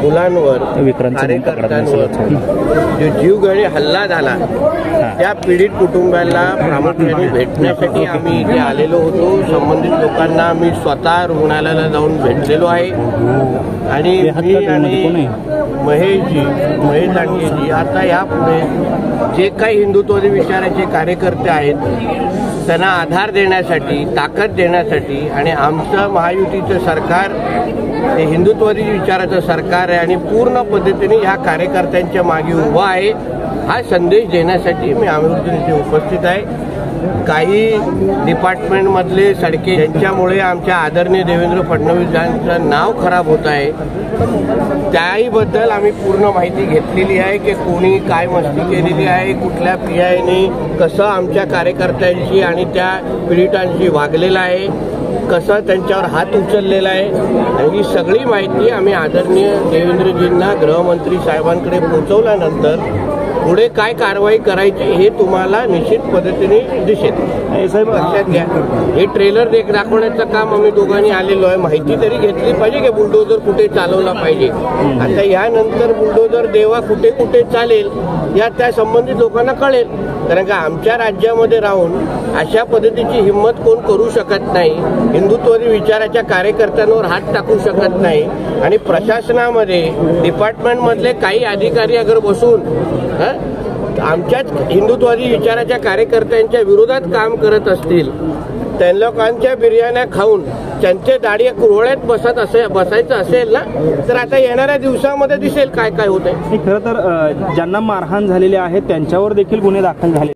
मुलांवर कार्यकर्त्यांवर जो जीवघेणी हल्ला झाला त्या पीडित कुटुंबाला प्रामुख्याने भेटण्यासाठी आम्ही इथे आलेलो होतो। संबंधित लोकांना मी स्वतः रुग्णालयाला जाऊन भेटलेलो आहे आणि महेश दांडेजी आता यापुढे जे काही हिंदुत्ववादी विचाराचे कार्यकर्ते आहेत त्यांना आधार देण्यासाठी, ताकद देण्यासाठी आणि आमचं महायुतीचं सरकार हे हिंदुत्ववादी विचाराचं सरकार आहे आणि पूर्ण पद्धतीने ह्या कार्यकर्त्यांच्या मागे उभा आहे हा संदेश देण्यासाठी मी आवर्जून इथे उपस्थित आहे। काही डिपार्टमेंटमधले सडके यांच्यामुळे आमच्या आदरणीय देवेंद्र फडणवीस यांचं नाव खराब होत आहे, त्याहीबद्दल आम्ही पूर्ण माहिती घेतलेली आहे की कोणी काय मस्ती केलेली आहे, कुठल्या पीआयने कसं आमच्या कार्यकर्त्यांशी आणि त्या पीडितांशी वागलेलं आहे, कसं त्यांच्यावर हात उचललेला आहे आणि ही सगळी माहिती आम्ही आदरणीय देवेंद्रजींना गृहमंत्री साहेबांकडे पोहोचवल्यानंतर पुढे काय कारवाई करायची हे तुम्हाला निश्चित पद्धतीने दिसेल। साहेब लक्षात घ्या, हे ट्रेलर दाखवण्याचं काम आम्ही दोघांनी आलेलो आहे। माहिती तरी घेतली पाहिजे की बुलडोजर कुठे चालवला पाहिजे। आता यानंतर बुलडोजर देवा कुठे कुठे चालेल या त्या संबंधित लोकांना कळेल, कारण का आमच्या राज्यामध्ये राहून अशा पद्धतीची हिंमत कोण करू शकत नाही, हिंदुत्ववादी विचाराच्या कार्यकर्त्यांवर हात टाकू शकत नाही आणि प्रशासनामध्ये डिपार्टमेंटमधले काही अधिकारी अगर बसून आमच्याच हिंदुत्ववादी विचाराच्या कार्यकर्त्यांच्या विरोधात काम करत असतील, त्या लोकांच्या बिर्याण्या खाऊन त्यांचे दाढी कुरवळ्यात बसायचं असेल ना, तर आता येणाऱ्या दिवसामध्ये दिसेल काय काय होत आहे। खरं तर ज्यांना मारहाण झालेली आहे त्यांच्यावर देखील गुन्हे दाखल झाले।